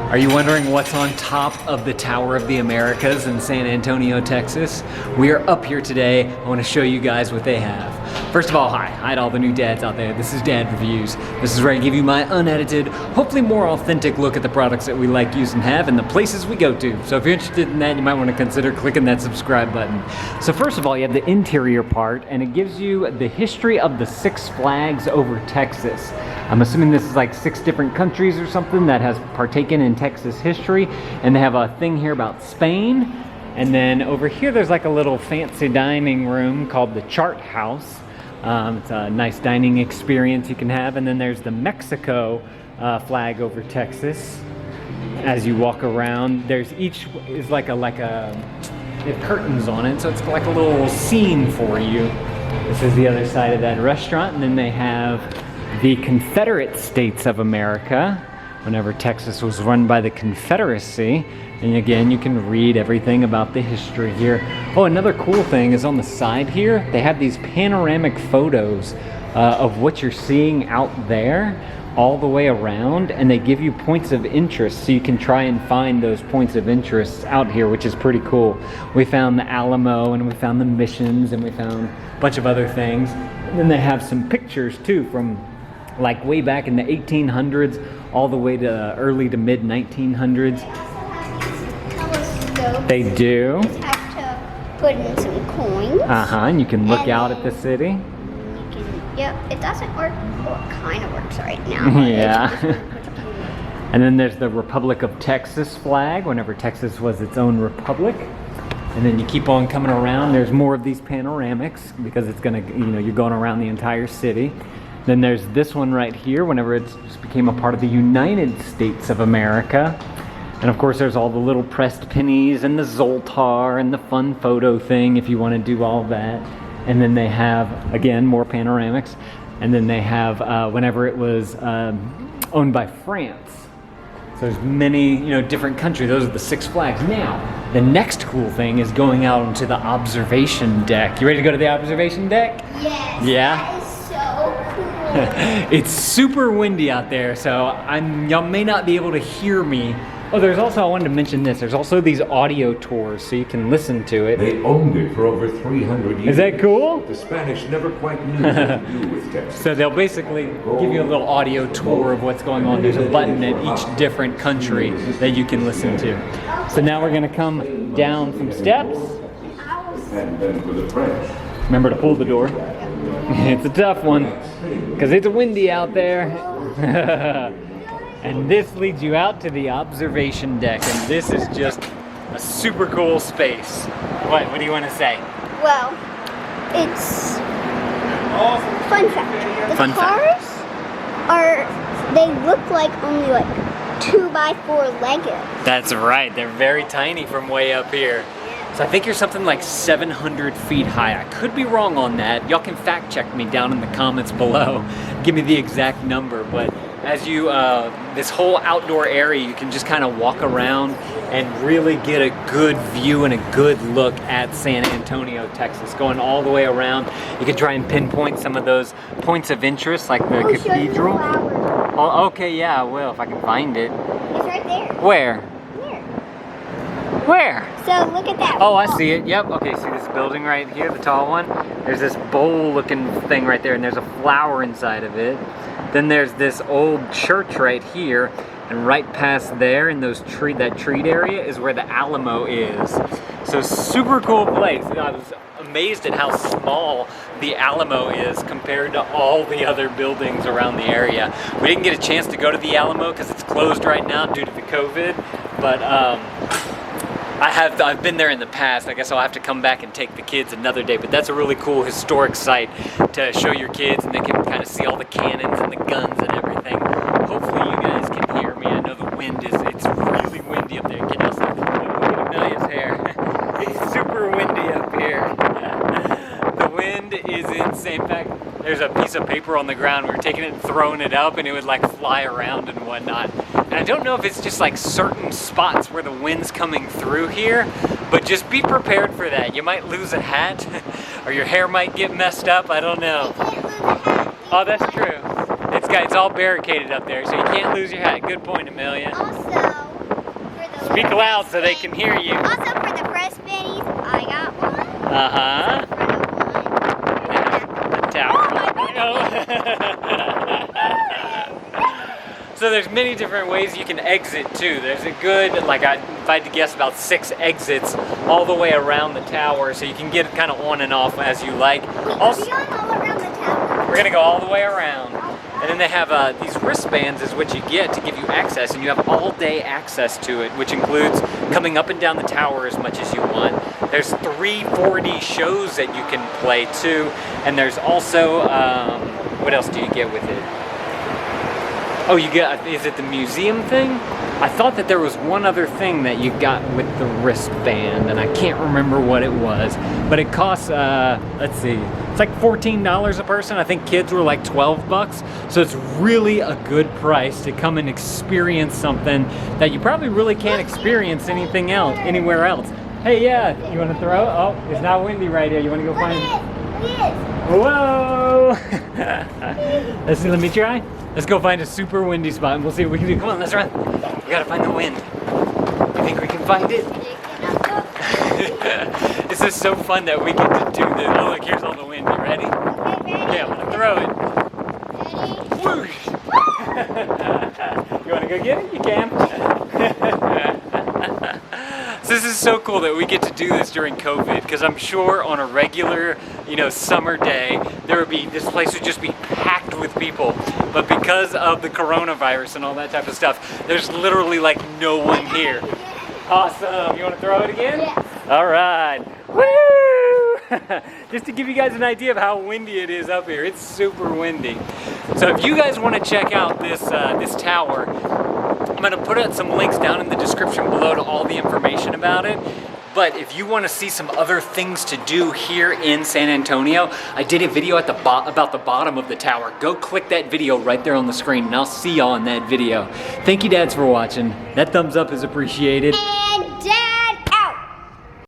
Are you wondering what's on top of the Tower of the Americas in San Antonio, Texas? We are up here today. I want to show you guys what they have. First of all, hi to all the new dads out there. This is Dad Reviews. This is where I give you my unedited, hopefully more authentic look at the products that we like, use, and have, and the places we go to. So if you're interested in that, you might want to consider clicking that subscribe button. So first of all, you have the interior part, and it gives you the history of the Six Flags over Texas. I'm assuming this is like 6 different countries or something that has partaken in Texas history, and they have a thing here about Spain. And then over here there's like a little fancy dining room called the Chart House. It's a nice dining experience you can have. And then there's the Mexico flag over Texas. As you walk around, there's each is like a they have curtains on it, so it's like a little scene for you. This is the other side of that restaurant, and then they have the Confederate States of America, whenever Texas was run by the Confederacy. And again, you can read everything about the history here. Oh, another cool thing is on the side here, they have these panoramic photos of what you're seeing out there all the way around, and they give you points of interest, so you can try and find those points of interest out here, which is pretty cool. We found the Alamo, and we found the missions, and we found a bunch of other things. And then they have some pictures too from like way back in the 1800s all the way to early to mid 1900s. They do. You just have to put in some coins. And you can look out at the city. Yep, it doesn't work. Well, it kind of works right now. Yeah. And then there's the Republic of Texas flag, whenever Texas was its own republic. And then you keep on coming around. There's more of these panoramics because it's gonna, you're going around the entire city. Then there's this one right here, whenever it just became a part of the United States of America. And of course there's all the little pressed pennies and the Zoltar and the fun photo thing if you want to do all that. And then they have, again, more panoramics. And then they have whenever it was owned by France. So there's many, different countries. Those are the Six Flags. Now, the next cool thing is going out onto the observation deck. You ready to go to the observation deck? Yes. Yeah? That is so cool. It's super windy out there, so y'all may not be able to hear me. Oh, there's also, I wanted to mention this, there's also these audio tours, so you can listen to it. They owned it for over 300 years. Is that cool? The Spanish never quite knew what to do with Texas. So they'll basically give you a little audio tour of what's going on. There's a button at each different country that you can listen to. So now we're gonna come down some steps. And then for the French. Remember to pull the door. It's a tough one, because it's windy out there. And this leads you out to the observation deck, and this is just a super cool space. What do you want to say? Well, it's fun fact. The cars they look like only like 2x4 Legos. That's right, they're very tiny from way up here. So I think you're something like 700 feet high. I could be wrong on that. Y'all can fact check me down in the comments below. Give me the exact number, but as you, this whole outdoor area, you can just kind of walk around and really get a good view and a good look at San Antonio, Texas. Going all the way around, you can try and pinpoint some of those points of interest, like the cathedral. Oh, okay, yeah, I will, if I can find it. It's right there. Where? Here. Where? So look at that. Oh, I see it. Yep. Okay, see this building right here, the tall one? There's this bowl-looking thing right there, and there's a flower inside of it. Then there's this old church right here, and right past there in that treed area is where the Alamo is. So super cool place. I was amazed at how small the Alamo is compared to all the other buildings around the area. We didn't get a chance to go to the Alamo because it's closed right now due to the COVID, but I've been there in the past. I guess I'll have to come back and take the kids another day, but that's a really cool historic site to show your kids, and they can kind of see all the cannons and the guns and everything. Hopefully you guys can hear me. I know the wind it's really windy up there. Can y'all see? Look at Amelia's hair. It's super windy up here. The wind is insane. In fact, there's a piece of paper on the ground. We were taking it and throwing it up, and it would like fly around and whatnot. And I don't know if it's just like certain spots where the wind's coming through here, but just be prepared for that. You might lose a hat, or your hair might get messed up. I don't know. Oh, that's true. It's all barricaded up there, so you can't lose your hat. Good point, Amelia. Also, Speak loud so they can hear you. Also for the press bennies, I got one. Uh-huh. For the The tower. So there's many different ways you can exit too. There's a good, like if I had to guess, about 6 exits all the way around the tower, so you can get kind of on and off as you like. Also, Are we going all around the tower? we're gonna go all the way around. And then they have these wristbands is what you get to give you access, and you have all day access to it, which includes coming up and down the tower as much as you want. There's 3 4D shows that you can play too, and there's also, what else do you get with it? Oh, you get, is it the museum thing? I thought that there was one other thing that you got with the wristband, and I can't remember what it was, but it costs, let's see, it's like $14 a person. I think kids were like 12 bucks. So it's really a good price to come and experience something that you probably really can't experience anything else, anywhere else. Hey, yeah, you want to throw? Oh, it's not windy right here. You want to go find it? Whoa! Let's see, let me try. Let's go find a super windy spot and we'll see what we can do. Come on, let's run. We gotta find the wind. You think we can find it? This is so fun that we get to do this. Oh, look, here's all the wind. You ready? Yeah, I'm gonna throw it. Whoosh! You wanna go get it? You can. So this is so cool that we get to do this during COVID, because I'm sure on a regular, summer day, this place would just be packed with people. But because of the coronavirus and all that type of stuff, there's literally like no one here. Awesome. You want to throw it again? Yes. All right. Woo! Just to give you guys an idea of how windy it is up here. It's super windy. So if you guys want to check out this tower, I'm going to put out some links down in the description below to all the information about it. But if you want to see some other things to do here in San Antonio, I did a video at about the bottom of the tower. Go click that video right there on the screen, and I'll see y'all in that video. Thank you, dads, for watching. That thumbs up is appreciated.